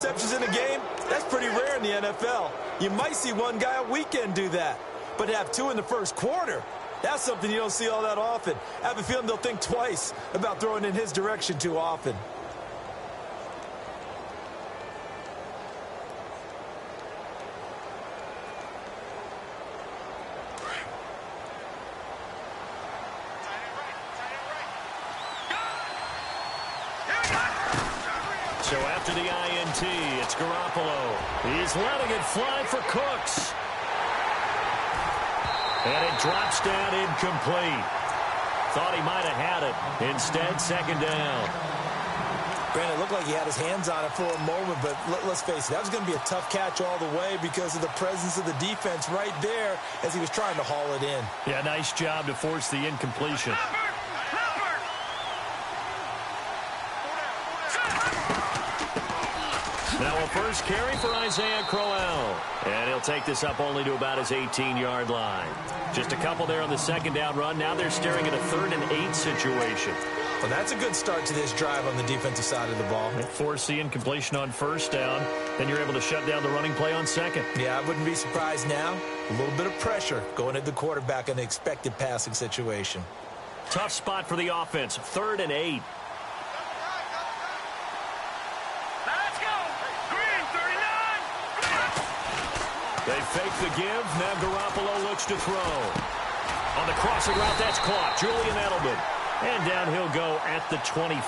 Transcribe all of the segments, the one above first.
interceptions in a game, that's pretty rare in the NFL. You might see one guy a weekend do that. But to have 2 in the first quarter, that's something you don't see all that often. I have a feeling they'll think twice about throwing in his direction too often. So after the INT, it's Garoppolo. He's letting it fly for Cooks. And it drops down incomplete. Thought he might have had it. Instead, second down. Granted, it looked like he had his hands on it for a moment, but let's face it, that was going to be a tough catch all the way because of the presence of the defense right there as he was trying to haul it in. Yeah, nice job to force the incompletion. Now a first carry for Isaiah Crowell. And he'll take this up only to about his 18-yard line. Just a couple there on the second down run. Now they're staring at a 3rd and 8 situation. Well, that's a good start to this drive on the defensive side of the ball. They force the incompletion on first down. Then you're able to shut down the running play on second. Yeah, I wouldn't be surprised now. A little bit of pressure going at the quarterback in the expected passing situation. Tough spot for the offense. 3rd and 8. They fake the give. Now Garoppolo looks to throw. On the crossing route, that's caught. Julian Edelman. And down he'll go at the 25.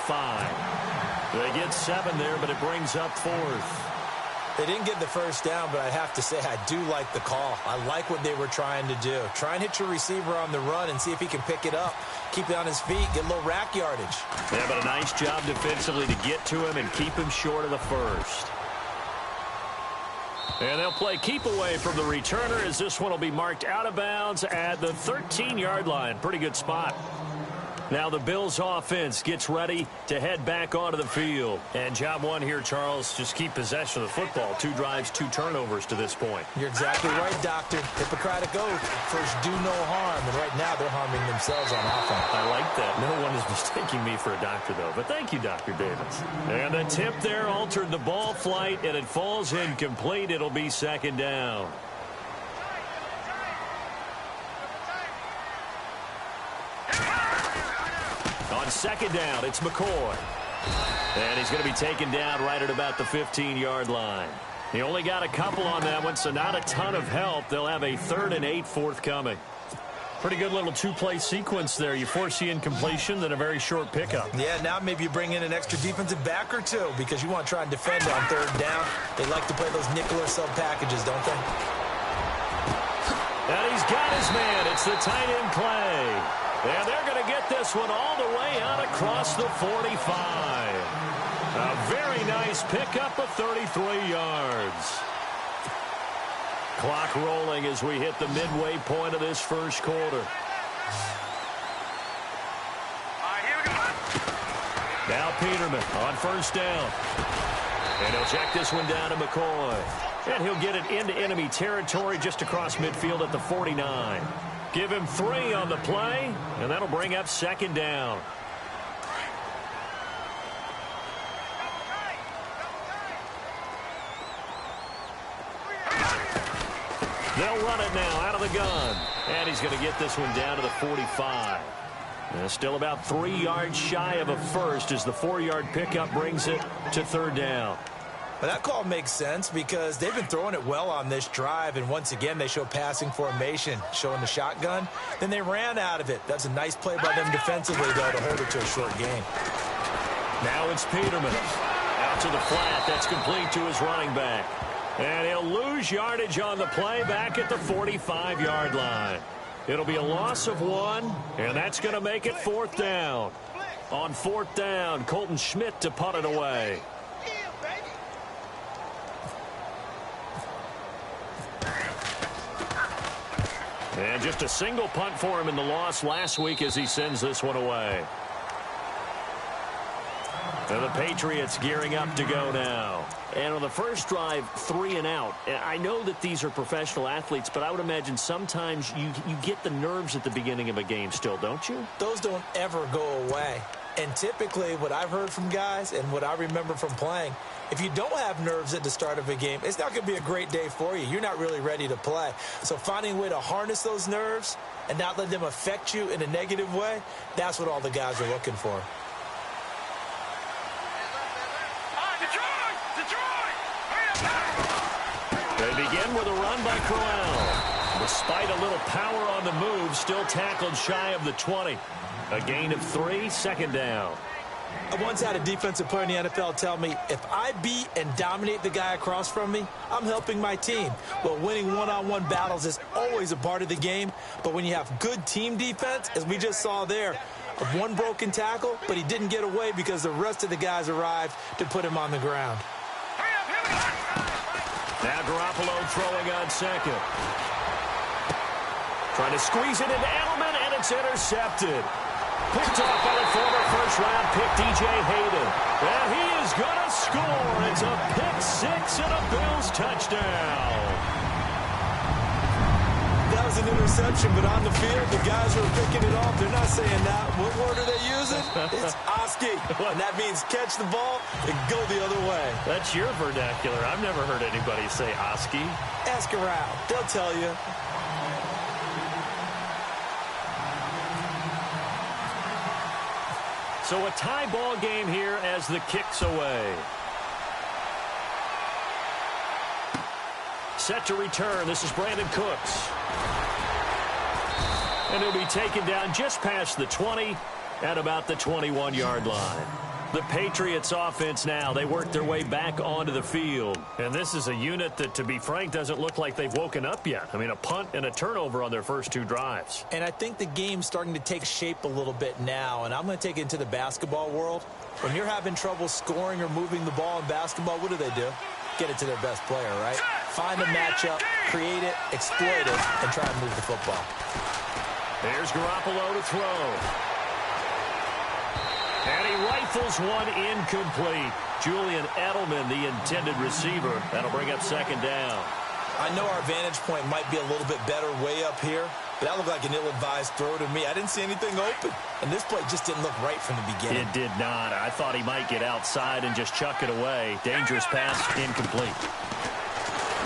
They get 7 there, but it brings up 4th. They didn't get the first down, but I have to say I do like the call. I like what they were trying to do. Try and hit your receiver on the run and see if he can pick it up. Keep it on his feet, get a little rack yardage. Yeah, but a nice job defensively to get to him and keep him short of the first. And they'll play keep away from the returner as this one will be marked out of bounds at the 13-yard line. Pretty good spot. Now the Bills offense gets ready to head back onto the field. And job one here, Charles, just keep possession of the football. 2 drives, 2 turnovers to this point. You're exactly right, Doctor. Hippocratic oath. First, do no harm. And right now, they're harming themselves on offense. I like that. No one is mistaking me for a doctor, though. But thank you, Dr. Davis. And the tip there altered the ball flight, and it falls incomplete. It'll be second down. On second down, it's McCoy. And he's going to be taken down right at about the 15-yard line. He only got a couple on that one, so not a ton of help. They'll have a 3rd and 8 forthcoming. Pretty good little 2-play sequence there. You force the incompletion, then a very short pickup. Yeah, now maybe you bring in an extra defensive back or 2 because you want to try and defend on 3rd down. They like to play those nickel or sub packages, don't they? And he's got his man. It's the tight end play. And they're going to get this one all the way out across the 45. A very nice pickup of 33 yards. Clock rolling as we hit the midway point of this first quarter. Now Peterman on first down. And he'll check this one down to McCoy. And he'll get it into enemy territory just across midfield at the 49. Give him 3 on the play, and that'll bring up second down. They'll run it now out of the gun. And he's going to get this one down to the 45. And still about 3 yards shy of a first as the 4-yard pickup brings it to 3rd down. Well, that call makes sense because they've been throwing it well on this drive, and once again they show passing formation, showing the shotgun. Then they ran out of it. That's a nice play by them defensively, though, to hold it to a short gain. Now it's Peterman. Out to the flat. That's complete to his running back. And he'll lose yardage on the play back at the 45-yard line. It'll be a loss of 1, and that's going to make it 4th down. On 4th down, Colton Schmidt to punt it away. And just a single punt for him in the loss last week as he sends this one away. And the Patriots gearing up to go now. And on the first drive, 3 and out. I know that these are professional athletes, but I would imagine sometimes you get the nerves at the beginning of a game still, don't you? Those don't ever go away. And typically what I've heard from guys and what I remember from playing, If you don't have nerves at the start of a game, it's not going to be a great day for you. You're not really ready to play. So finding a way to harness those nerves and not let them affect you in a negative way, that's what all the guys are looking for. They begin with a run by Crowell. Despite a little power on the move, still tackled shy of the 20. A gain of 3, second down. I once had a defensive player in the NFL tell me, if I beat and dominate the guy across from me, I'm helping my team. Well, winning one-on-one battles is always a part of the game, but when you have good team defense, as we just saw there, one broken tackle, but he didn't get away because the rest of the guys arrived to put him on the ground. Now Garoppolo throwing on second. Trying to squeeze it into Edelman, and it's intercepted. Picked off by the former first-round pick, DJ Hayden. And he is going to score. It's a pick-6 and a Bills touchdown. That was an interception, but on the field, the guys who are picking it off, they're not saying that. What word are they using? It's Oski. And that means catch the ball and go the other way. That's your vernacular. I've never heard anybody say Oski. Ask around. They'll tell you. So a tie ball game here as the kick's away. Set to return. This is Brandon Cooks. And he'll be taken down just past the 20 at about the 21-yard line. The Patriots offense now, they work their way back onto the field. And this is a unit that, to be frank, doesn't look like they've woken up yet. I mean, a punt and a turnover on their first 2 drives. And I think the game's starting to take shape a little bit now, and I'm going to take it into the basketball world. When you're having trouble scoring or moving the ball in basketball, what do? Get it to their best player, right? Find a matchup, create it, exploit it, and try and move the football. There's Garoppolo to throw. And he rifles one incomplete. Julian Edelman, the intended receiver. That'll bring up second down. I know our vantage point might be a little bit better way up here, but that looked like an ill-advised throw to me. I didn't see anything open, and this play just didn't look right from the beginning. It did not. I thought he might get outside and just chuck it away. Dangerous pass, incomplete.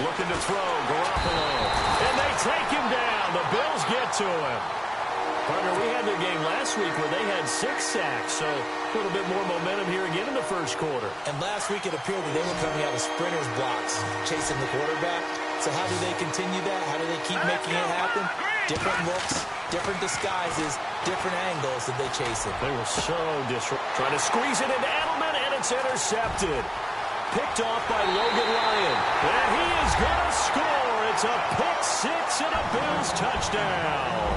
Looking to throw, Garoppolo. And they take him down. The Bills get to him. Partner, we had their game last week where they had 6 sacks, so a little bit more momentum here again in the first quarter. And last week it appeared that they were coming out of sprinters blocks, chasing the quarterback. So how do they continue that? How do they keep making it happen? Different looks, different disguises, different angles that they chase it. They were so disruptive. Trying to squeeze it into Edelman, and it's intercepted. Picked off by Logan Ryan. And he is going to score. It's a pick-6 and a Bills touchdown.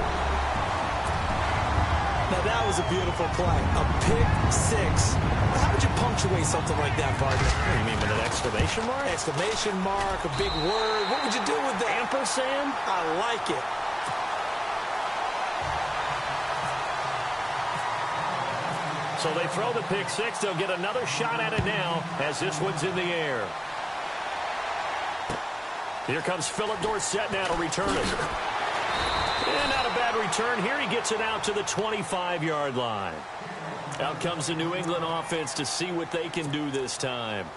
Now, that was a beautiful play. A pick-6. How would you punctuate something like that, partner? You mean with an exclamation mark? Exclamation mark, a big word. What would you do with that? Ampersand? I like it. So they throw the pick-6. They'll get another shot at it now as this one's in the air. Here comes Philip Dorsett now to return it. And not a bad return here. He gets it out to the 25-yard line. Out comes the New England offense to see what they can do this time.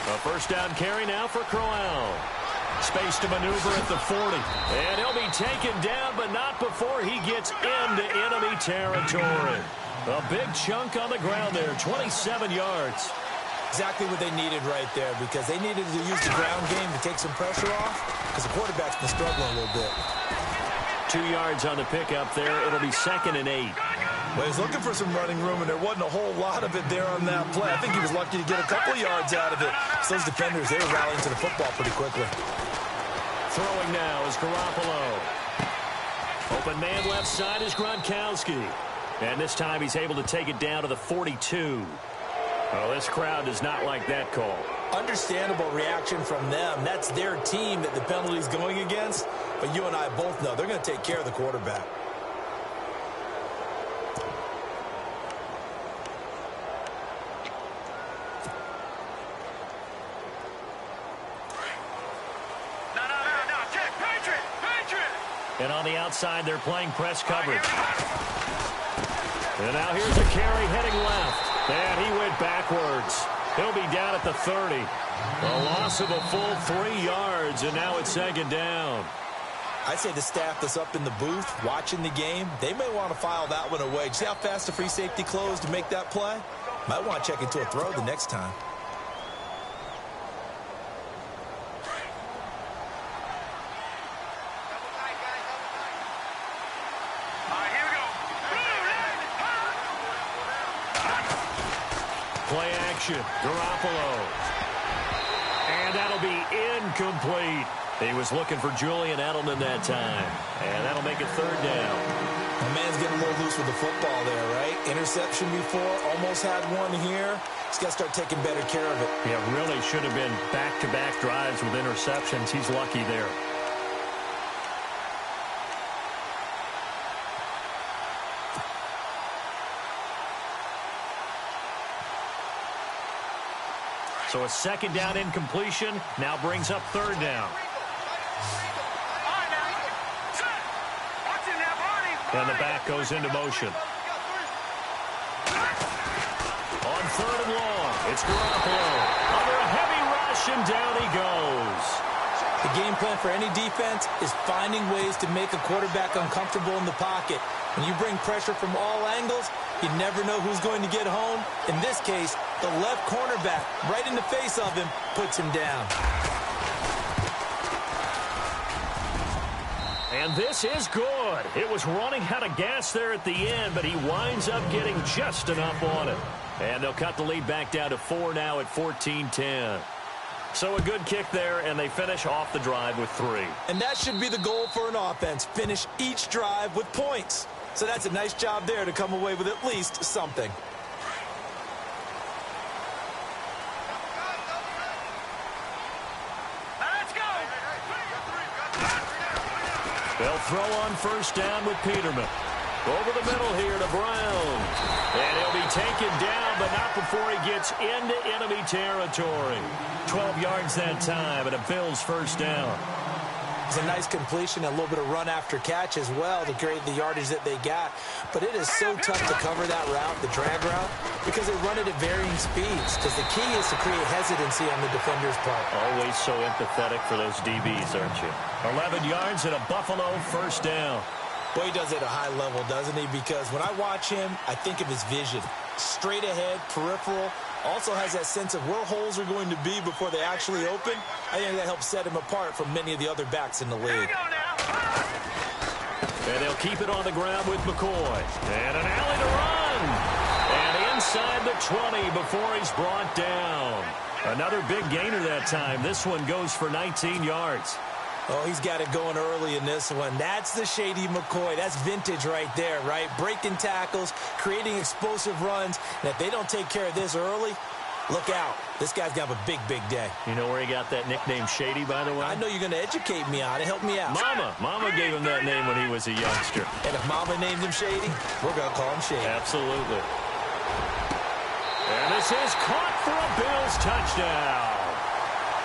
A first down carry now for Crowell. Space to maneuver at the 40. And he'll be taken down, but not before he gets into enemy territory. A big chunk on the ground there, 27 yards. Exactly what they needed right there, because they needed to use the ground game to take some pressure off, because the quarterback's been struggling a little bit. 2 yards on the pickup there. It'll be 2nd and 8. Well, he's looking for some running room, and there wasn't a whole lot of it there on that play. I think he was lucky to get a couple yards out of it. So those defenders, they were rallying to the football pretty quickly. Throwing now is Garoppolo. Open man left side is Gronkowski. And this time he's able to take it down to the 42. Well, this crowd does not like that call. Understandable reaction from them. That's their team that the penalty's going against. But you and I both know they're going to take care of the quarterback. And on the outside, they're playing press coverage. And now here's a carry heading left. And he went backwards. He'll be down at the 30. A loss of a full 3 yards, and now it's second down. I'd say the staff that's up in the booth watching the game, they may want to file that one away. See how fast the free safety closed to make that play? Might want to check into a throw the next time. Play action, Garoppolo. And that'll be incomplete. He was looking for Julian Edelman that time. And that'll make it third down. The man's getting a little loose with the football there, right? Interception before, almost had one here. He's got to start taking better care of it. Yeah, really should have been back-to-back drives with interceptions. He's lucky there. So a second down incompletion now brings up third down. And the back goes into motion. On third and long, it's Garoppolo. Under a heavy rush, and down he goes. The game plan for any defense is finding ways to make a quarterback uncomfortable in the pocket. When you bring pressure from all angles, you never know who's going to get home. In this case, the left cornerback, right in the face of him, puts him down. And this is good. It was running out of gas there at the end, but he winds up getting just enough on it. And they'll cut the lead back down to 4 now at 14-10. So a good kick there, and they finish off the drive with 3. And that should be the goal for an offense. Finish each drive with points. So that's a nice job there to come away with at least something. They'll throw on first down with Peterman. Over the middle here to Brown. And he'll be taken down, but not before he gets into enemy territory. 12 yards that time, and a Bills first down. It's a nice completion, a little bit of run after catch as well to create the yardage that they got. But it is so tough to cover that route, the drag route, because they run it at varying speeds. Because the key is to create hesitancy on the defender's part. Always so empathetic for those DBs, aren't you? 11 yards and a Buffalo first down. Well, he does it at a high level, doesn't he? Because when I watch him, I think of his vision. Straight ahead, peripheral. Also has that sense of where holes are going to be before they actually open. I think that helps set him apart from many of the other backs in the league. And they'll keep it on the ground with McCoy. And an alley to run. And inside the 20 before he's brought down. Another big gainer that time. This one goes for 19 yards. Oh, he's got it going early in this one. That's the shady McCoy. That's vintage right there, right? Breaking tackles, creating explosive runs. And if they don't take care of this early, look out. This guy's going to have a big, big day. You know where he got that nickname Shady, by the way? I know you're going to educate me on it. Help me out. Mama gave him that name when he was a youngster. And if Mama named him Shady, we're going to call him Shady. Absolutely. And this is caught for a Bills touchdown.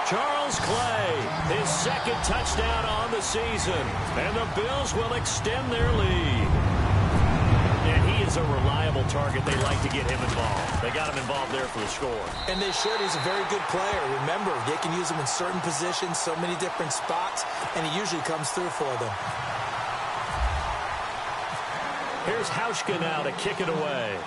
Charles Clay, his second touchdown on the season. And the Bills will extend their lead. And he is a reliable target. They like to get him involved. They got him involved there for the score. And they should. He's a very good player. Remember, they can use him in certain positions, so many different spots, and he usually comes through for them. Here's Hauschka now to kick it away.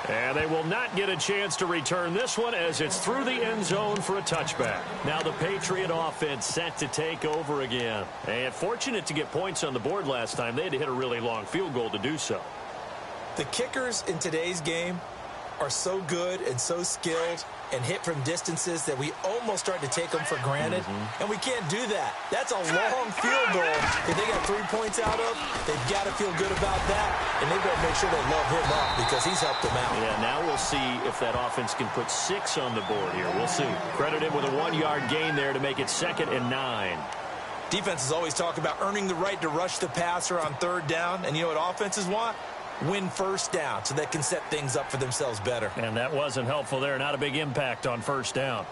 And they will not get a chance to return this one as it's through the end zone for a touchback. Now the Patriot offense set to take over again. And fortunate to get points on the board last time. They had to hit a really long field goal to do so. The kickers in today's game are so good and so skilled and hit from distances that we almost start to take them for granted. And we can't do that. That's a long field goal that they got 3 points out of. They've got to feel good about that, and they better make sure they love him up because he's helped them out. Yeah, now we'll see if that offense can put 6 on the board here. We'll see. Credit him with a 1-yard gain there to make it 2nd and 9. Defenses always talk about earning the right to rush the passer on third down, and you know what offenses want? Win first down so they can set things up for themselves better. And that wasn't helpful there. Not a big impact on first down.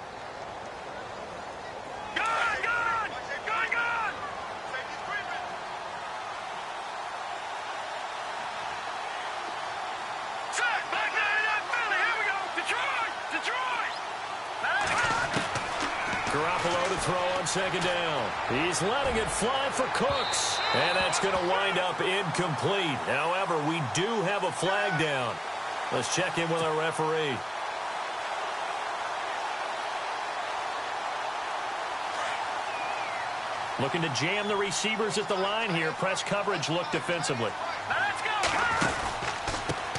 Garoppolo to throw on second down. He's letting it fly for Cooks. And that's going to wind up incomplete. However, we do have a flag down. Let's check in with our referee. Looking to jam the receivers at the line here. Press coverage look defensively. Let's go.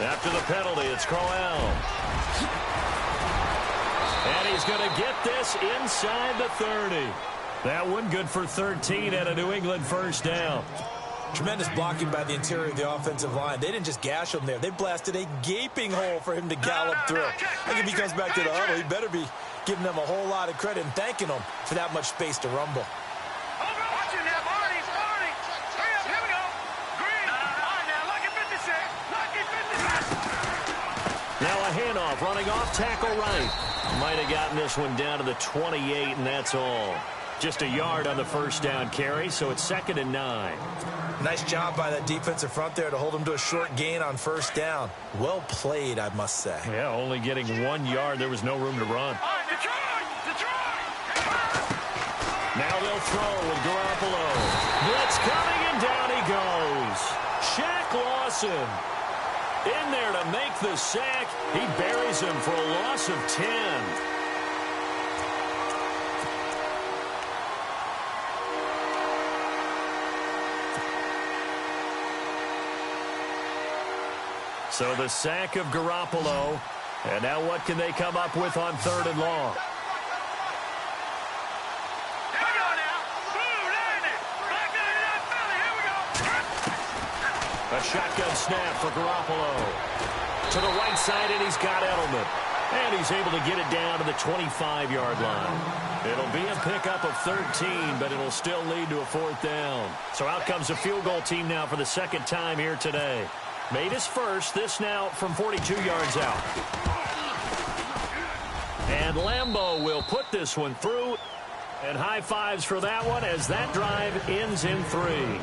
After the penalty, it's Crowell. And he's going to get this inside the 30. That one good for 13 and a New England first down. Tremendous blocking by the interior of the offensive line. They didn't just gash him there. They blasted a gaping hole for him to gallop through. I think if he comes back to the huddle, he better be giving them a whole lot of credit and thanking them for that much space to rumble. Now a handoff, running off tackle right. Might have gotten this one down to the 28, and that's all. Just a yard on the first down carry, so it's 2nd and 9. Nice job by that defensive front there to hold him to a short gain on first down. Well played, I must say. Yeah, only getting 1 yard. There was no room to run. Now they'll throw with Garoppolo. Blitz coming, and down he goes. Shaq Lawson in there to make the sack. He buries him for a loss of 10. So the sack of Garoppolo. And now what can they come up with on 3rd and long? A shotgun snap for Garoppolo. To the right side, and he's got Edelman. And he's able to get it down to the 25-yard line. It'll be a pickup of 13, but it'll still lead to a 4th down. So out comes the field goal team now for the 2nd time here today. Made his first, this now from 42 yards out. And Lambeau will put this one through. And high fives for that one as that drive ends in 3.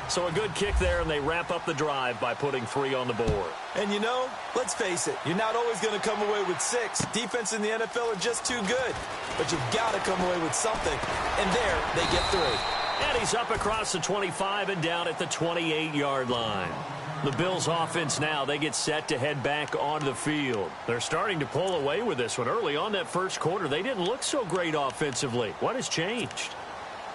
So a good kick there, and they wrap up the drive by putting 3 on the board. And you know, let's face it, you're not always going to come away with 6. Defense in the NFL are just too good. But you've got to come away with something. And there, they get 3. And he's up across the 25 and down at the 28-yard line. The Bills offense now, they get set to head back onto the field. They're starting to pull away with this one. Early on that first quarter, they didn't look so great offensively. What has changed?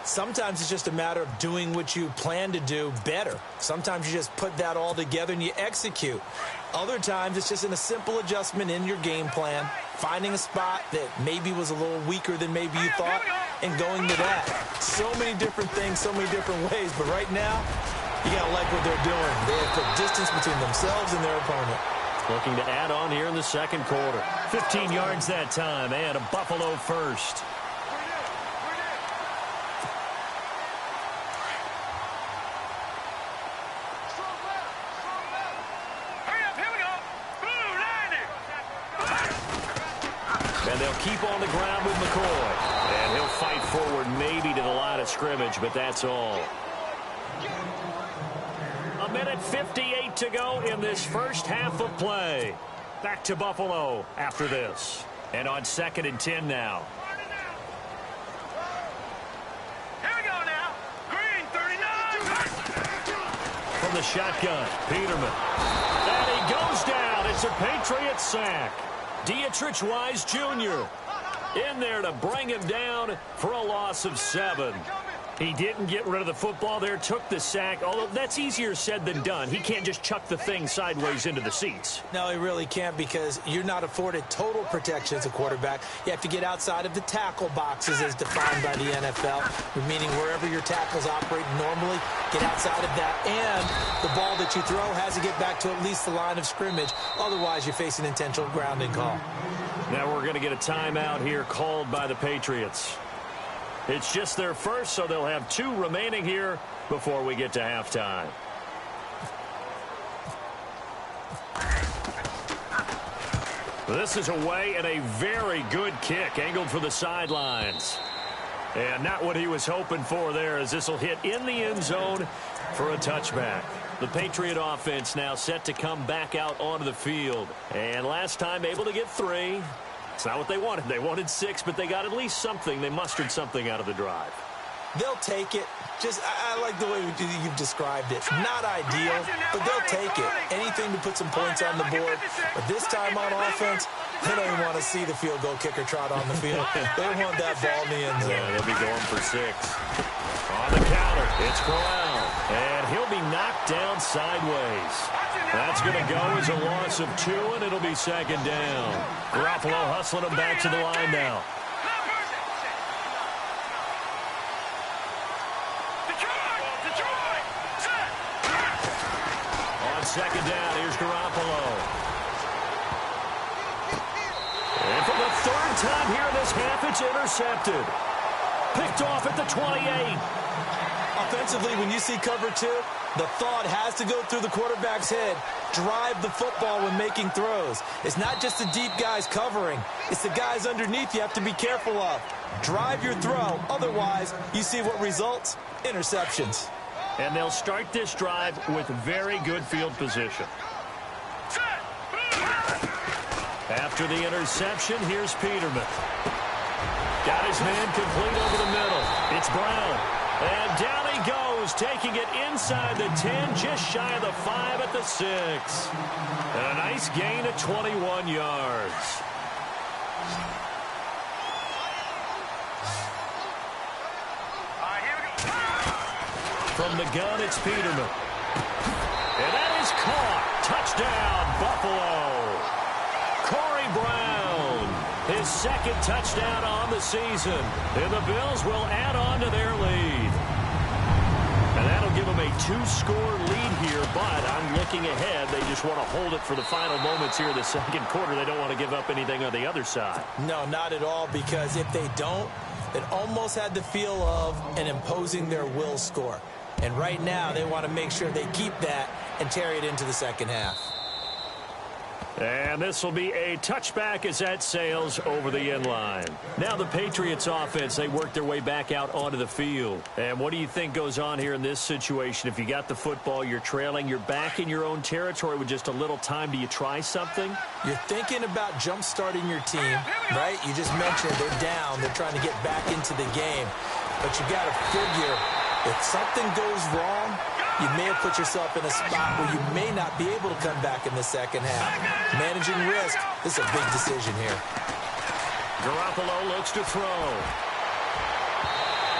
Sometimes it's just a matter of doing what you plan to do better. Sometimes you just put that all together and you execute. Other times it's just in a simple adjustment in your game plan, finding a spot that maybe was a little weaker than maybe you thought, and going to that. So many different things, so many different ways, but right now, you got to like what they're doing. They have put distance between themselves and their opponent. Looking to add on here in the second quarter. 15 yards that time, and a Buffalo first. And they'll keep on the ground with McCoy. And he'll fight forward maybe to the line of scrimmage, but that's all. A minute 58 to go in this first half of play. Back to Buffalo after this. And on 2nd and 10 now. Here we go now. Green, 39. From the shotgun, Peterman. And he goes down. It's a Patriots sack. Dietrich Wise Jr. in there to bring him down for a loss of 7. He didn't get rid of the football there, took the sack, although that's easier said than done. He can't just chuck the thing sideways into the seats. No, he really can't, because you're not afforded total protection as a quarterback. You have to get outside of the tackle boxes as defined by the NFL, meaning wherever your tackles operate normally, get outside of that, and the ball that you throw has to get back to at least the line of scrimmage. Otherwise, you're facing intentional grounding call. Now we're going to get a timeout here called by the Patriots. It's just their first, so they'll have 2 remaining here before we get to halftime. This is away, and a very good kick angled for the sidelines. And not what he was hoping for there, as this will hit in the end zone for a touchback. The Patriot offense now set to come back out onto the field. And last time able to get 3. It's not what they wanted. They wanted 6, but they got at least something. They mustered something out of the drive. They'll take it. I like the way you've described it. Not ideal, but they'll take it. Anything to put some points on the board. But this time on offense, they don't even want to see the field goal kicker trot on the field. They want that ball in the end zone. Yeah, they'll be going for 6. On the counter, it's Corral. And he'll be knocked down sideways. That's going to go as a loss of 2, and it'll be second down. Garoppolo hustling him back to the line now. On second down, here's Garoppolo. And for the 3rd time here in this half, it's intercepted. Picked off at the 28. Offensively, when you see cover 2, the thought has to go through the quarterback's head. Drive the football when making throws. It's not just the deep guys covering. It's the guys underneath you have to be careful of. Drive your throw. Otherwise, you see what results? Interceptions. And they'll start this drive with very good field position. After the interception, here's Peterman. Got his man complete over the middle. It's Brown. And down he goes, taking it inside the 10, just shy of the 5 at the 6. And a nice gain of 21 yards. From the gun, it's Peterman. And that is caught. Touchdown, Buffalo. Corey Brown, his 2nd touchdown on the season. And the Bills will add on to their lead. And that'll give them a 2-score lead here, but I'm looking ahead. They just want to hold it for the final moments here in the 2nd quarter. They don't want to give up anything on the other side. No, not at all, because if they don't, it almost had the feel of an imposing their will score. And right now, they want to make sure they keep that and carry it into the 2nd half. And this will be a touchback as that sails over the end line. Now the Patriots offense, they work their way back out onto the field. And what do you think goes on here in this situation? If you got the football, you're trailing, you're back in your own territory with just a little time. Do you try something? You're thinking about jump-starting your team, right? You just mentioned they're down. They're trying to get back into the game. But you got to figure, if something goes wrong, you may have put yourself in a spot where you may not be able to come back in the 2nd half. Managing risk, this is a big decision here. Garoppolo looks to throw.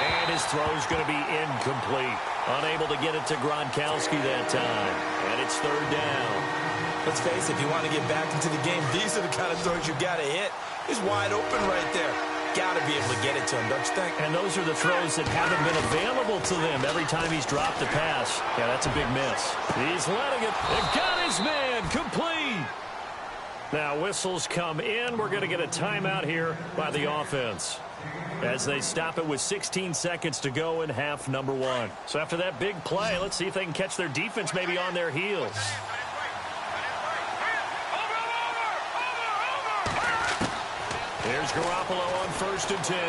And his throw's going to be incomplete. Unable to get it to Gronkowski that time. And it's 3rd down. Let's face it, if you want to get back into the game, these are the kind of throws you got to hit. He's wide open right there. Got to be able to get it to him, don't you think? And those are the throws that haven't been available to them every time he's dropped a pass. Yeah, that's a big miss. He's letting it. And got his man complete. Now whistles come in. We're going to get a timeout here by the offense as they stop it with 16 seconds to go in half number 1. So after that big play, let's see if they can catch their defense maybe on their heels. Here's Garoppolo on 1st and 10.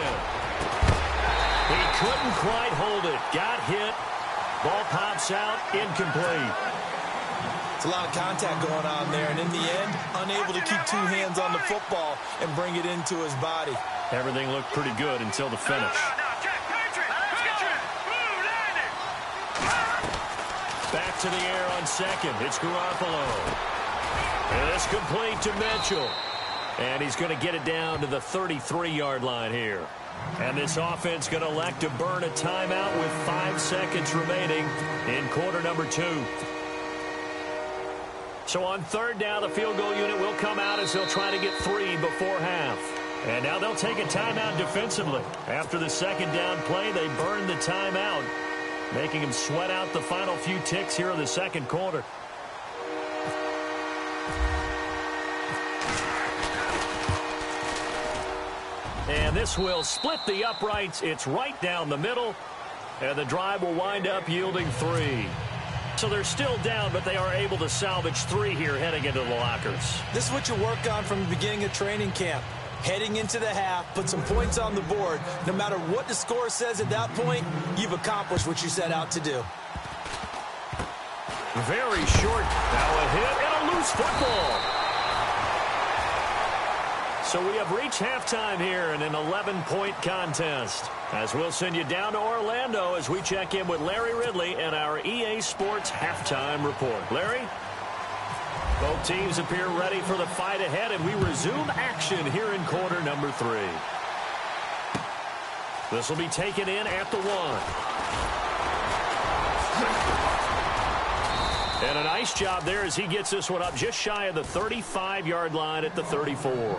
He couldn't quite hold it. Got hit. Ball pops out. Incomplete. It's a lot of contact going on there, and in the end, unable to keep 2 hands on the football and bring it into his body. Everything looked pretty good until the finish. Back to the air on 2nd. It's Garoppolo. And it's complete to Mitchell. And he's going to get it down to the 33-yard line here. And this offense going to elect to burn a timeout with 5 seconds remaining in quarter number 2. So on 3rd down, the field goal unit will come out as they'll try to get 3 before half. And now they'll take a timeout defensively. After the 2nd down play, they burn the timeout, making them sweat out the final few ticks here in the 2nd quarter. And this will split the uprights. It's right down the middle. And the drive will wind up yielding 3. So they're still down, but they are able to salvage 3 here heading into the lockers. This is what you work on from the beginning of training camp. Heading into the half, put some points on the board. No matter what the score says at that point, you've accomplished what you set out to do. Very short. Now a hit and a loose football. So we have reached halftime here in an 11-point contest. As we'll send you down to Orlando as we check in with Larry Ridley and our EA Sports halftime report. Larry? Both teams appear ready for the fight ahead, and we resume action here in quarter number 3. This will be taken in at the 1. And a nice job there as he gets this one up just shy of the 35-yard line at the 34.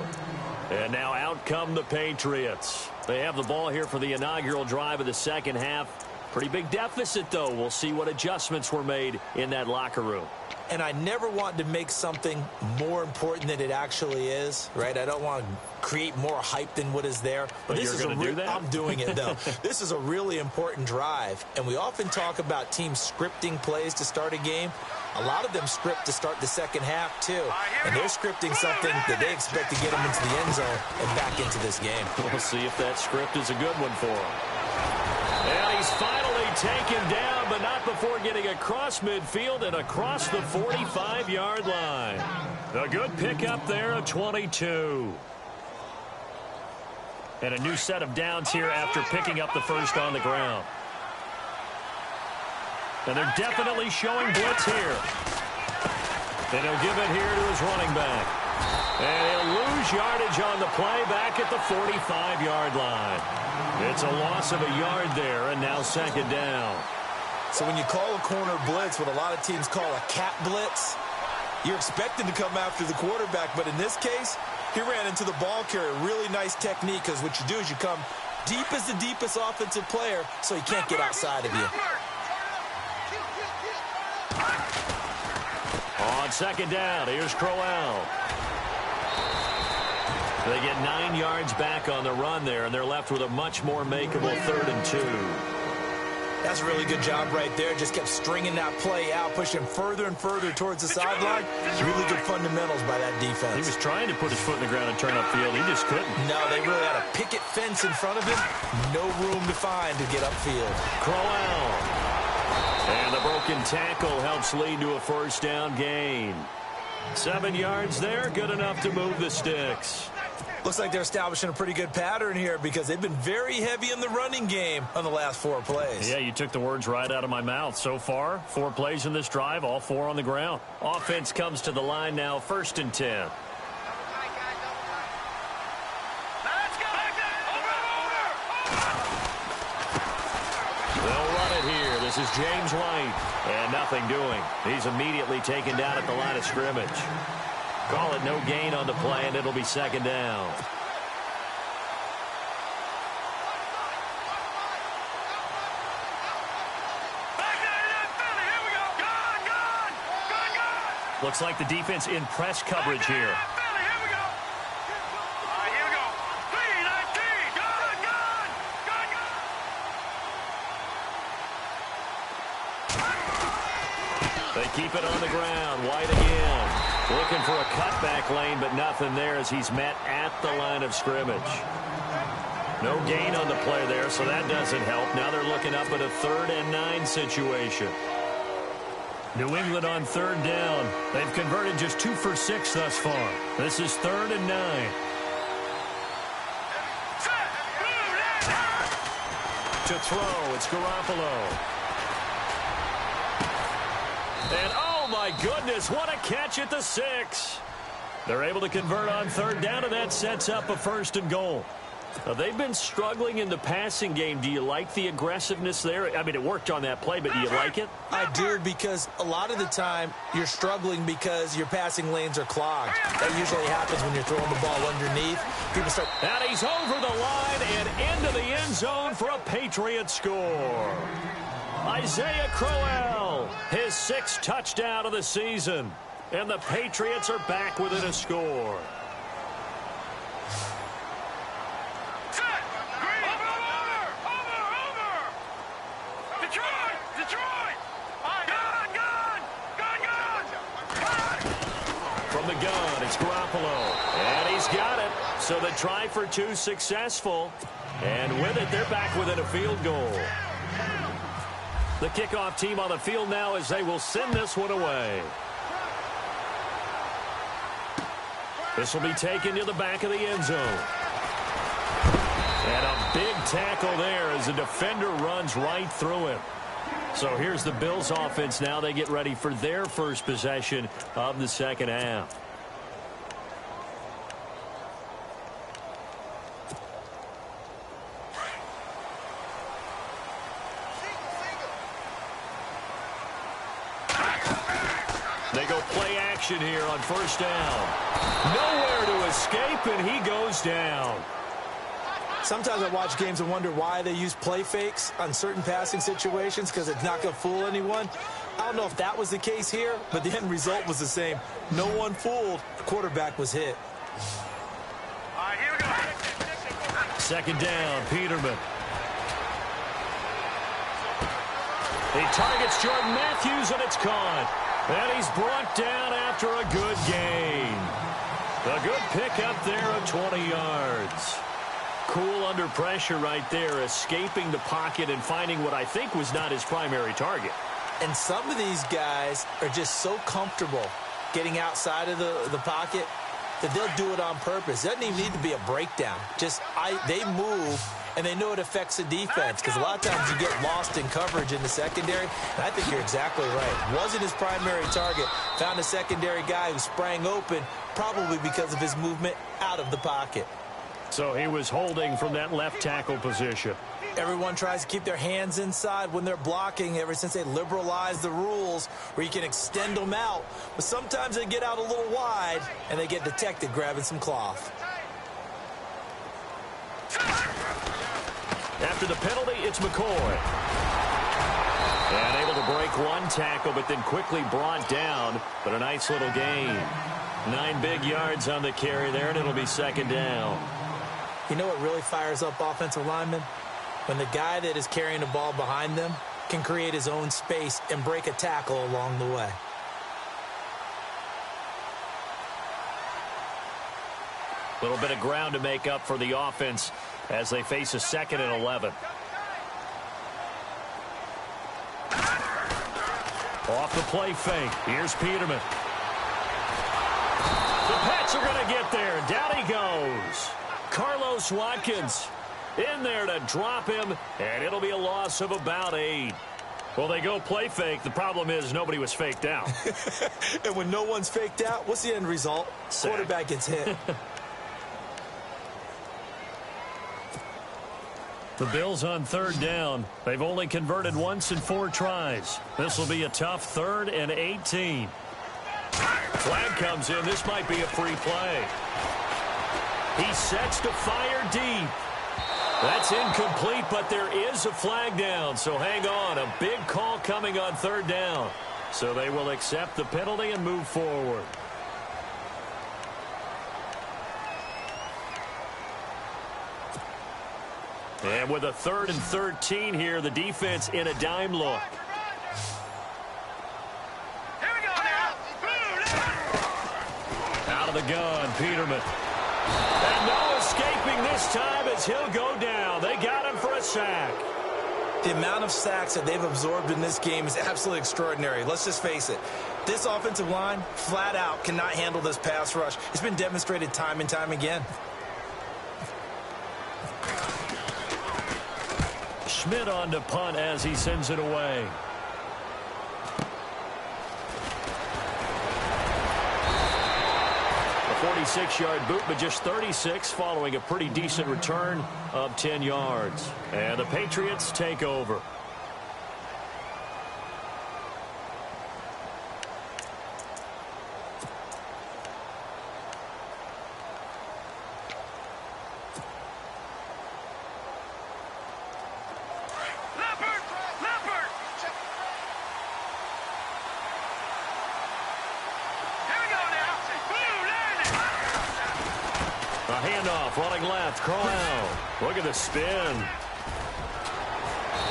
And now out come the Patriots. They have the ball here for the inaugural drive of the second half. Pretty big deficit, though. We'll see what adjustments were made in that locker room. And I never want to make something more important than it actually is, right? I don't want to create more hype than what is there. But this you're going to do that? I'm doing it, though. This is a really important drive. And we often talk about teams scripting plays to start a game. A lot of them script to start the second half, too. And they're scripting something that they expect to get them into the end zone and back into this game. We'll see if that script is a good one for him. And he's finally taken down, but not before getting across midfield and across the 45-yard line. A good pickup there of 22. And a new set of downs here after picking up the first on the ground. And they're definitely showing blitz here. And he'll give it here to his running back. And he'll lose yardage on the play back at the 45-yard line. It's a loss of a yard there, and now second down. So when you call a corner blitz, what a lot of teams call a cat blitz, you're expected to come after the quarterback. But in this case, he ran into the ball carrier. Really nice technique, because what you do is you come deep as the deepest offensive player so he can't get outside of you. On second down, here's Crowell. They get 9 yards back on the run there, and they're left with a much more makeable 3rd and 2. That's a really good job right there. Just kept stringing that play out, pushing further and further towards the sideline. Really good fundamentals by that defense. He was trying to put his foot in the ground and turn upfield. He just couldn't. No, they really had a picket fence in front of him. No room to find to get upfield. Crowell. And the broken tackle helps lead to a first down gain. 7 yards there, good enough to move the sticks. Looks like they're establishing a pretty good pattern here because they've been very heavy in the running game on the last 4 plays. Yeah, you took the words right out of my mouth. So far, 4 plays in this drive, all 4 on the ground. Offense comes to the line now, 1st and 10. They'll run it here. This is James White. And nothing doing. He's immediately taken down at the line of scrimmage. Call it no gain on the play, and it'll be second down. Looks like the defense in press coverage here. They keep it on the ground. White again. Looking for a cutback lane, but nothing there as he's met at the line of scrimmage. No gain on the play there, so that doesn't help. Now they're looking up at a 3rd and 9 situation. New England on 3rd down. They've converted just 2 for 6 thus far. This is 3rd and 9. To throw, it's Garoppolo. And oh my goodness, what a catch at the 6. They're able to convert on 3rd down, and that sets up a 1st and goal. Now, they've been struggling in the passing game. Do you like the aggressiveness there? I mean, it worked on that play, but do you like it? I do, because a lot of the time you're struggling because your passing lanes are clogged. That usually happens when you're throwing the ball underneath. People start. And he's over the line and into the end zone for a Patriot score. Isaiah Crowell, his 6th touchdown of the season. And the Patriots are back within a score. From the gun, it's Garoppolo. And he's got it. So the try for 2 successful. And with it, they're back within a field goal. The kickoff team on the field now as they will send this one away. This will be taken to the back of the end zone. And a big tackle there as the defender runs right through him. So here's the Bills offense now. They get ready for their first possession of the second half. They go play action here on first down. Nowhere to escape, and he goes down. Sometimes I watch games and wonder why they use play fakes on certain passing situations, because it's not going to fool anyone. I don't know if that was the case here, but the end result was the same. No one fooled. The quarterback was hit. All right, here we go. Second down, Peterman. He targets Jordan Matthews, and it's caught. And he's brought down after a good gain. A good pickup there of 20 yards. Cool under pressure right there, escaping the pocket and finding what I think was not his primary target. And some of these guys are just so comfortable getting outside of the pocket that they'll do it on purpose. It doesn't even need to be a breakdown. They move, and they know it affects the defense, because a lot of times you get lost in coverage in the secondary, and I think you're exactly right. Wasn't his primary target. Found a secondary guy who sprang open, probably because of his movement out of the pocket. So he was holding from that left tackle position. Everyone tries to keep their hands inside when they're blocking ever since they liberalized the rules where you can extend them out. But sometimes they get out a little wide, and they get detected grabbing some cloth. After the penalty, it's McCoy. And able to break one tackle, but then quickly brought down. But a nice little gain. 9 big yards on the carry there, and it'll be second down. You know what really fires up offensive linemen? When the guy that is carrying the ball behind them can create his own space and break a tackle along the way. A little bit of ground to make up for the offense as they face a 2nd and 11. Off the play fake. Here's Peterman. The Pats are going to get there. Down he goes. Carlos Watkins in there to drop him, and it'll be a loss of about 8. Well, they go play fake. The problem is nobody was faked out. And when no one's faked out, what's the end result? Sack. Quarterback gets hit. The Bills on third down. They've only converted once in 4 tries. This will be a tough 3rd and 18. Flag comes in. This might be a free play. He sets to fire deep. That's incomplete, but there is a flag down, so hang on. A big call coming on 3rd down. So they will accept the penalty and move forward. And with a 3rd and 13 here, the defense in a dime look. Here we go now. Out of the gun, Peterman. And no escaping this time as he'll go down. They got him for a sack. The amount of sacks that they've absorbed in this game is absolutely extraordinary. Let's just face it. This offensive line, flat out, cannot handle this pass rush. It's been demonstrated time and time again. Schmidt on to punt as he sends it away. A 46-yard boot, but just 36 following a pretty decent return of 10 yards. And the Patriots take over. Running left, Crowell. Look at the spin.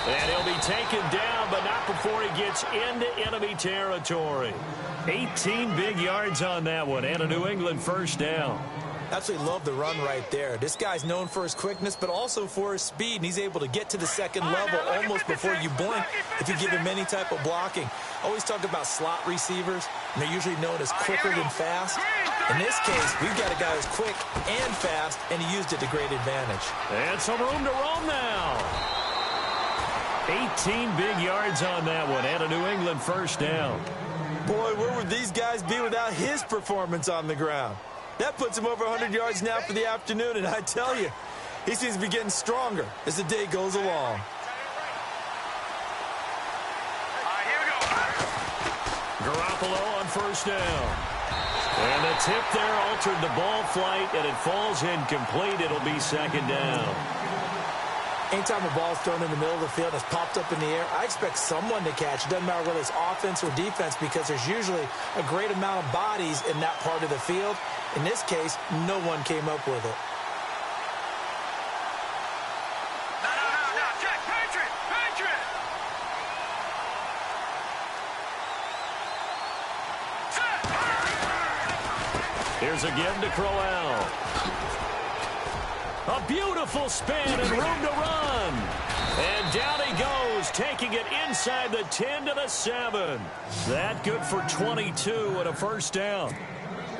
And he'll be taken down, but not before he gets into enemy territory. 18 big yards on that one, and a New England first down. Absolutely love the run right there. This guy's known for his quickness, but also for his speed, and he's able to get to the second level almost before you blink if you give him any type of blocking. Always talk about slot receivers, and they're usually known as quicker than fast. In this case, we've got a guy who's quick and fast, and he used it to great advantage. And some room to roam now. 18 big yards on that one, and a New England first down. Boy, where would these guys be without his performance on the ground? That puts him over 100 yards now for the afternoon, and I tell you, he seems to be getting stronger as the day goes along. Garoppolo on first down. And the tip there altered the ball flight, and it falls incomplete. It'll be second down. Anytime a ball's thrown in the middle of the field and it's popped up in the air, I expect someone to catch. It doesn't matter whether it's offense or defense, because there's usually a great amount of bodies in that part of the field. In this case, no one came up with it. No, check, Patriot! Here's again to Crowell. A beautiful spin and room to run. And down he goes, taking it inside the 10 to the 7. That good for 22 and a first down.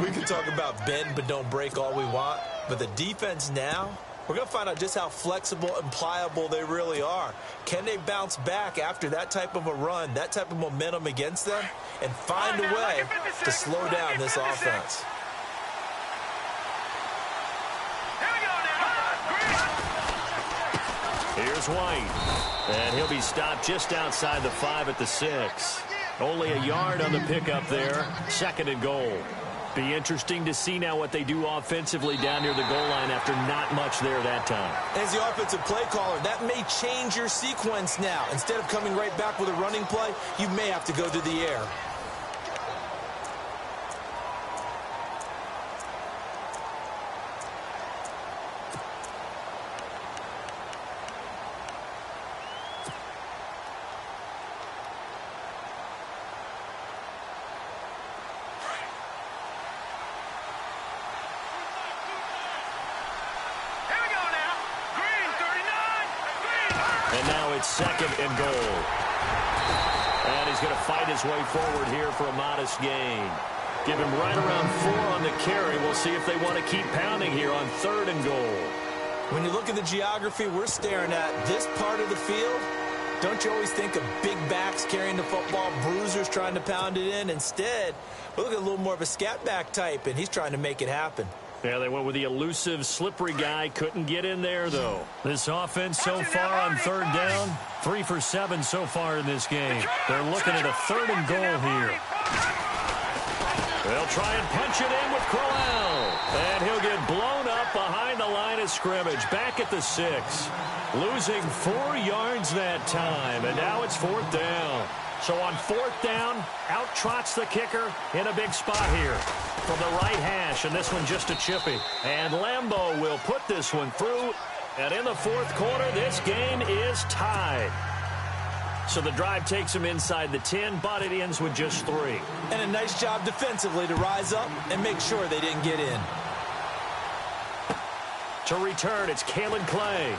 We can talk about bend but don't break all we want, but the defense now, we're going to find out just how flexible and pliable they really are. Can they bounce back after that type of a run, that type of momentum against them, and find a way to slow down this offense? Here's White, and he'll be stopped just outside the 5 at the 6. Only a yard on the pickup there, second and goal. Be interesting to see now what they do offensively down near the goal line after not much there that time. As the offensive play caller, that may change your sequence now. Instead of coming right back with a running play, you may have to go to the air. Second and goal. And he's going to fight his way forward here for a modest gain. Give him right around 4 on the carry. We'll see if they want to keep pounding here on third and goal. When you look at the geography we're staring at, this part of the field, don't you always think of big backs carrying the football, bruisers trying to pound it in? Instead, we look at a little more of a scat back type, and he's trying to make it happen. Yeah, they went with the elusive, slippery guy. Couldn't get in there, though. This offense so far on third down, 3 for 7 so far in this game. They're looking at a third and goal here. They'll try and punch it in with Crowell. And he'll get blown up behind the line of scrimmage. Back at the 6. Losing 4 yards that time. And now it's fourth down. So on fourth down, out trots the kicker in a big spot here from the right hash, and this one just a chippy. And Lambeau will put this one through, and in the fourth quarter, this game is tied. So the drive takes him inside the 10, but it ends with just 3. And a nice job defensively to rise up and make sure they didn't get in. To return, it's Kalen Clay.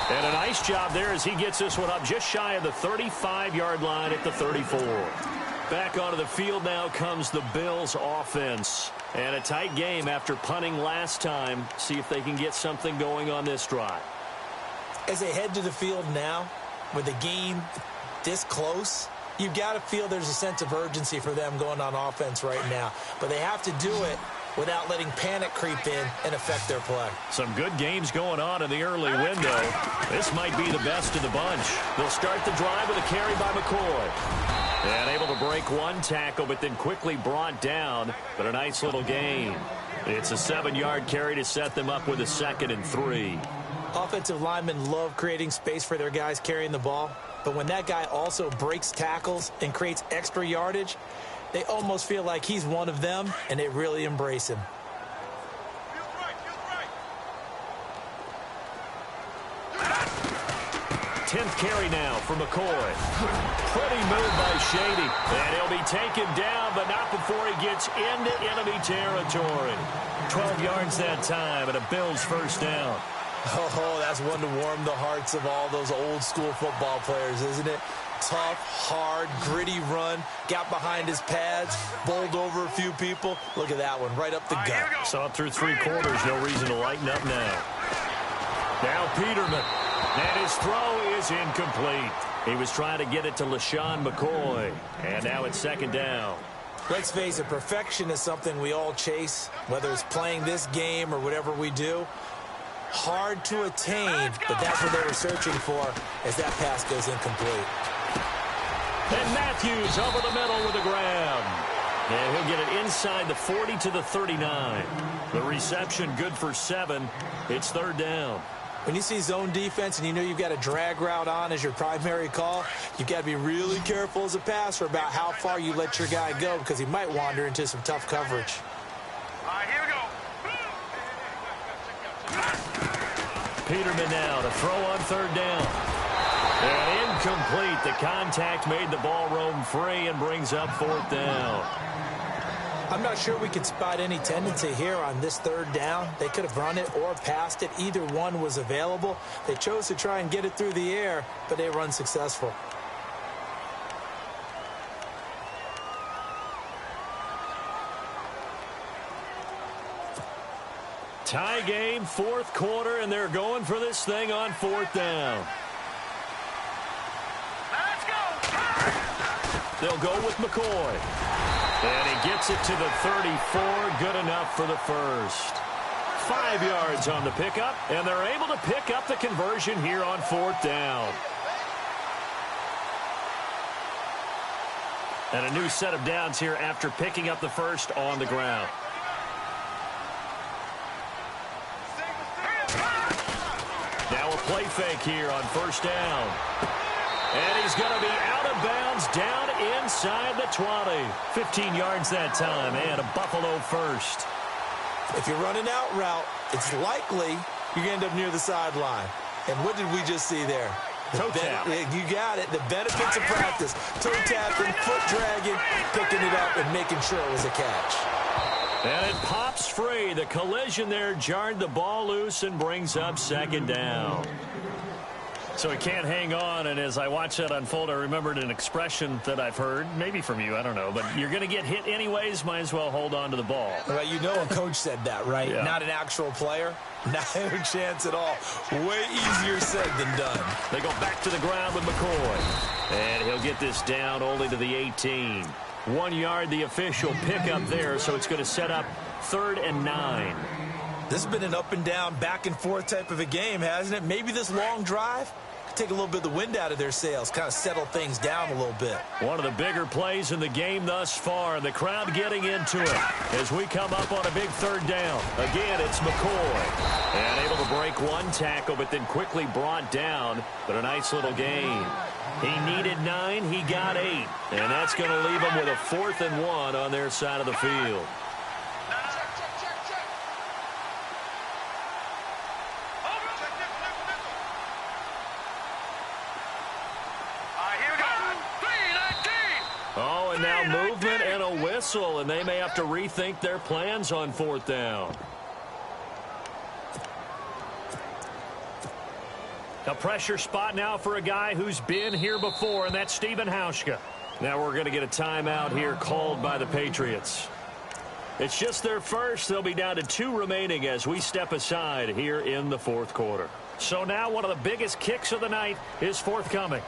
And a nice job there as he gets this one up just shy of the 35-yard line at the 34. Back onto the field now comes the Bills offense. And a tight game after punting last time. See if they can get something going on this drive. As they head to the field now, with the game this close, you've got to feel there's a sense of urgency for them going on offense right now. But they have to do it without letting panic creep in and affect their play. Some good games going on in the early window. This might be the best of the bunch. They'll start the drive with a carry by McCoy. And able to break one tackle, but then quickly brought down. But a nice little gain. It's a 7-yard carry to set them up with a 2nd and 3. Offensive linemen love creating space for their guys carrying the ball. But when that guy also breaks tackles and creates extra yardage, they almost feel like he's one of them, and they really embrace him. 10th carry now for McCoy. Pretty move by Shady. And he'll be taken down, but not before he gets into enemy territory. 12 yards that time, and a Bills first down. Oh, that's one to warm the hearts of all those old school football players, isn't it? Tough, hard, gritty run. Got behind his pads, bowled over a few people. Look at that one, right up the gut. Saw it through 3 quarters. No reason to lighten up now. Now Peterman. And his throw is incomplete. He was trying to get it to LaShawn McCoy. And now it's 2nd down. Let's face it, perfection is something we all chase, whether it's playing this game or whatever we do. Hard to attain, but that's what they were searching for as that pass goes incomplete. And Matthews over the middle with a grab. And he'll get it inside the 40 to the 39. The reception good for 7. It's 3rd down. When you see zone defense and you know you've got a drag route on as your primary call, you've got to be really careful as a passer about how far you let your guy go because he might wander into some tough coverage. All right, here we go. Peterman now to throw on 3rd down. And incomplete. The contact made the ball roam free and brings up 4th down. I'm not sure we could spot any tendency here on this 3rd down. They could have run it or passed it. Either one was available. They chose to try and get it through the air, but they were unsuccessful. Tie game, 4th quarter, and they're going for this thing on 4th down. Let's go. They'll go with McCoy. And he gets it to the 34. Good enough for the first. 5 yards on the pickup, and they're able to pick up the conversion here on 4th down. And a new set of downs here after picking up the first on the ground. Now a play fake here on 1st down. And he's going to be out of bounds down inside the 20. 15 yards that time, and a Buffalo first. If you're running out route, it's likely you're going to end up near the sideline. And what did we just see there? Toe tap. You got it. The benefits of practice. Toe tapping, foot dragging, picking it up, and making sure it was a catch. And it pops free. The collision there jarred the ball loose and brings up 2nd down. So he can't hang on, and as I watch that unfold, I remembered an expression that I've heard, maybe from you, I don't know, but you're going to get hit anyways, might as well hold on to the ball. Well, you know a coach said that, right? Yeah. Not an actual player. Not a chance at all. Way easier said than done. They go back to the ground with McCoy, and he'll get this down only to the 18. 1 yard, the official pickup there, so it's going to set up 3rd and 9. This has been an up and down, back and forth type of a game, hasn't it? Maybe this long drive could take a little bit of the wind out of their sails, kind of settle things down a little bit. One of the bigger plays in the game thus far. The crowd getting into it as we come up on a big 3rd down. Again, it's McCoy. And able to break 1 tackle, but then quickly brought down. But a nice little gain. He needed 9. He got 8. And that's going to leave him with a 4th and 1 on their side of the field. Oh, and now movement and a whistle, and they may have to rethink their plans on 4th down. A pressure spot now for a guy who's been here before, and that's Stephen Hauschka. Now we're going to get a timeout here called by the Patriots. It's just their first. They'll be down to 2 remaining as we step aside here in the 4th quarter. So now one of the biggest kicks of the night is forthcoming.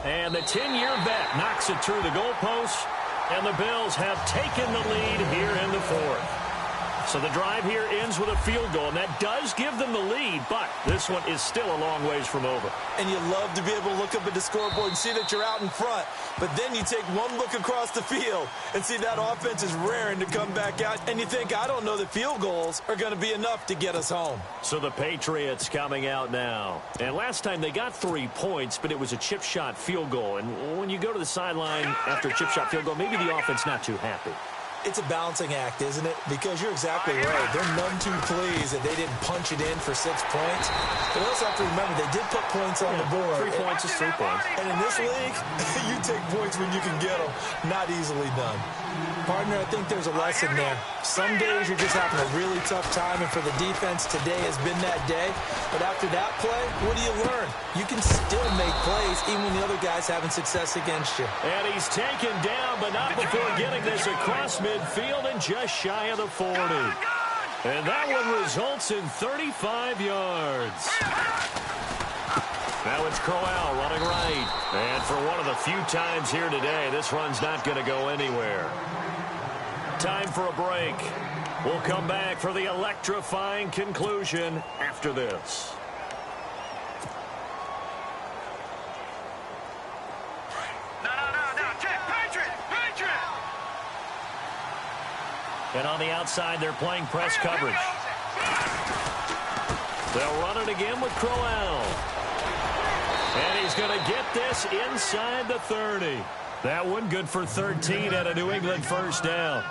And the 10-year vet knocks it through the goalpost, and the Bills have taken the lead here in the 4th. So the drive here ends with a field goal, and that does give them the lead, but this one is still a long ways from over. And you love to be able to look up at the scoreboard and see that you're out in front, but then you take one look across the field and see that offense is raring to come back out, and you think, I don't know that field goals are going to be enough to get us home. So the Patriots coming out now. And last time they got 3 points, but it was a chip shot field goal. And when you go to the sideline after a chip shot field goal, maybe the offense not too happy. It's a balancing act, isn't it? Because you're exactly right. They're none too pleased that they didn't punch it in for 6 points. But we also have to remember they did put points on the board. 3 points is 3 points. And in this league, you take points when you can get them. Not easily done. Partner, I think there's a lesson there. Some days you're just having a really tough time, and for the defense, today has been that day. But after that play, what do you learn? You can still make plays even when the other guy's having success against you. And he's taken down, but not before getting this across midfield and just shy of the 40. And that one results in 35 yards. Now it's Crowell running right. And for one of the few times here today, this run's not going to go anywhere. Time for a break. We'll come back for the electrifying conclusion after this. No. Check. Patriot. And on the outside, they're playing press coverage. They'll run it again with Crowell. And he's going to get this inside the 30. That one good for 13 at a New England first down.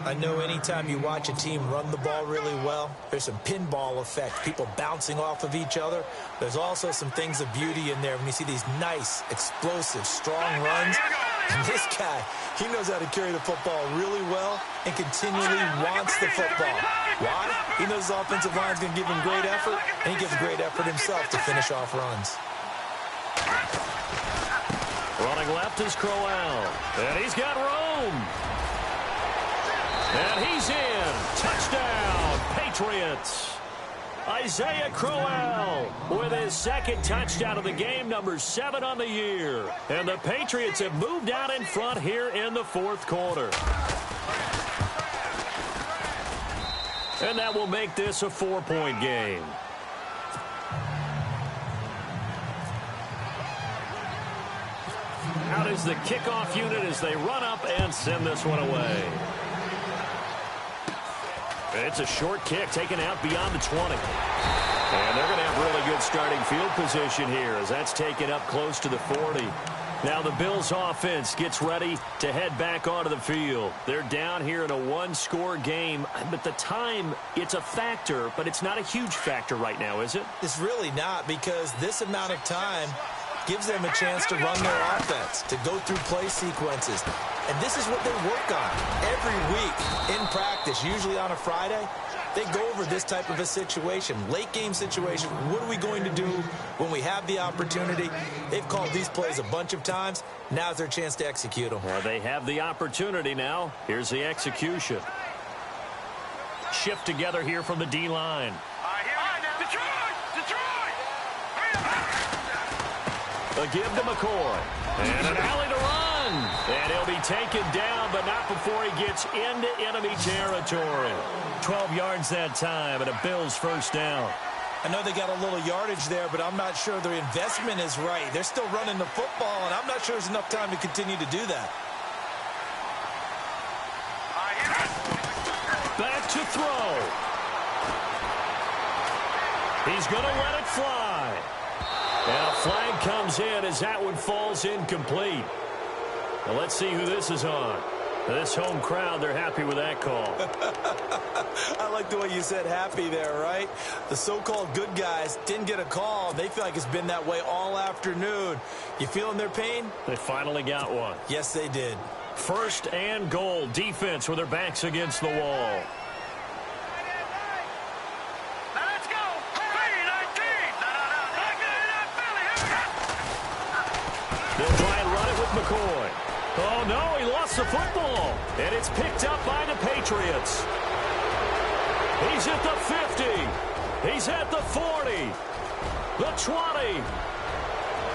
I know anytime you watch a team run the ball really well, there's some pinball effect, people bouncing off of each other. There's also some things of beauty in there when you see these nice, explosive, strong runs. And this guy, he knows how to carry the football really well and continually wants the football. Why? He knows his offensive line's going to give him great effort, and he gives great effort himself to finish off runs. Running left is Crowell. And he's got room. And he's in. Touchdown, Patriots. Isaiah Crowell with his second touchdown of the game, number 7 on the year. And the Patriots have moved out in front here in the fourth quarter. And that will make this a 4-point game. Out is the kickoff unit as they run up and send this one away. It's a short kick taken out beyond the 20. And they're going to have really good starting field position here as that's taken up close to the 40. Now the Bills offense gets ready to head back onto the field. They're down here in a one-score game. But the time, it's a factor, but it's not a huge factor right now, is it? It's really not, because this amount of time gives them a chance to run their offense, to go through play sequences. And this is what they work on every week in practice, usually on a Friday. They go over this type of a situation, late game situation. What are we going to do when we have the opportunity? They've called these plays a bunch of times. Now's their chance to execute them. Well, they have the opportunity now. Here's the execution. Shift together here from the D-line. A give to McCoy. And an alley to run. And he'll be taken down, but not before he gets into enemy territory. 12 yards that time and a Bills first down. I know they got a little yardage there, but I'm not sure their investment is right. They're still running the football, and I'm not sure there's enough time to continue to do that. Back to throw. He's going to let it fly. And a flag comes in as that one falls incomplete. Now let's see who this is on. This home crowd, they're happy with that call. I like the way you said happy there, right? The so-called good guys didn't get a call. They feel like it's been that way all afternoon. You feeling their pain? They finally got one. Yes, they did. First and goal. Defense with their backs against the wall. They'll try and run it with McCoy. Oh, no, he lost the football. And it's picked up by the Patriots. He's at the 50. He's at the 40. The 20.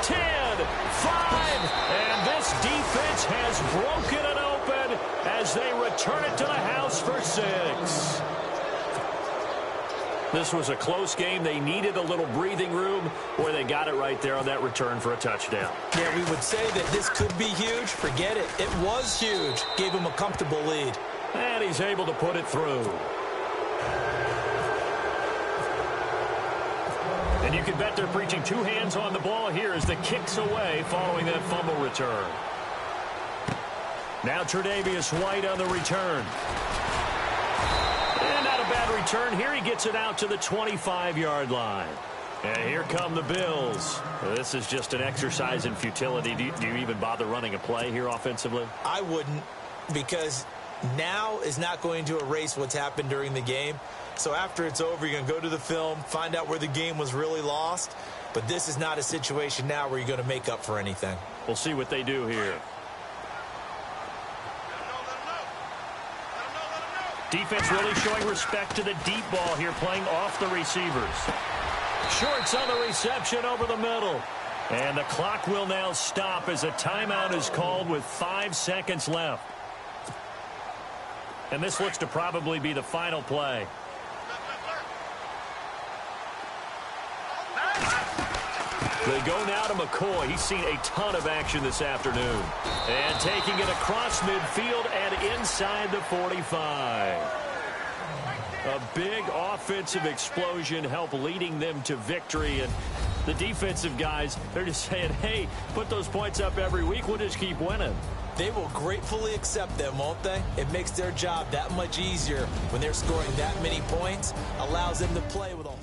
10. 5. And this defense has broken it open as they return it to the house for 6. This was a close game. They needed a little breathing room, or they got it right there on that return for a touchdown. Yeah, we would say that this could be huge. Forget it. It was huge. Gave him a comfortable lead. And he's able to put it through. And you can bet they're preaching 2 hands on the ball here as the kick's away following that fumble return. Now Tre'Davious White on the return. And not a bad return here. He gets it out to the 25-yard line. And here come the Bills. This is just an exercise in futility. Do you even bother running a play here offensively? I wouldn't. because now is not going to erase what's happened during the game. So after it's over, you're going to go to the film, find out where the game was really lost. But this is not a situation now where you're going to make up for anything. We'll see what they do here. Defense really showing respect to the deep ball here, playing off the receivers. Shorts on the reception over the middle. And the clock will now stop as a timeout is called with 5 seconds left. And this looks to probably be the final play. They go now to McCoy. He's seen a ton of action this afternoon. And taking it across midfield and inside the 45. A big offensive explosion help leading them to victory. And the defensive guys, they're just saying, hey, put those points up every week. We'll just keep winning. They will gratefully accept them, won't they? It makes their job that much easier when they're scoring that many points. Allows them to play with all.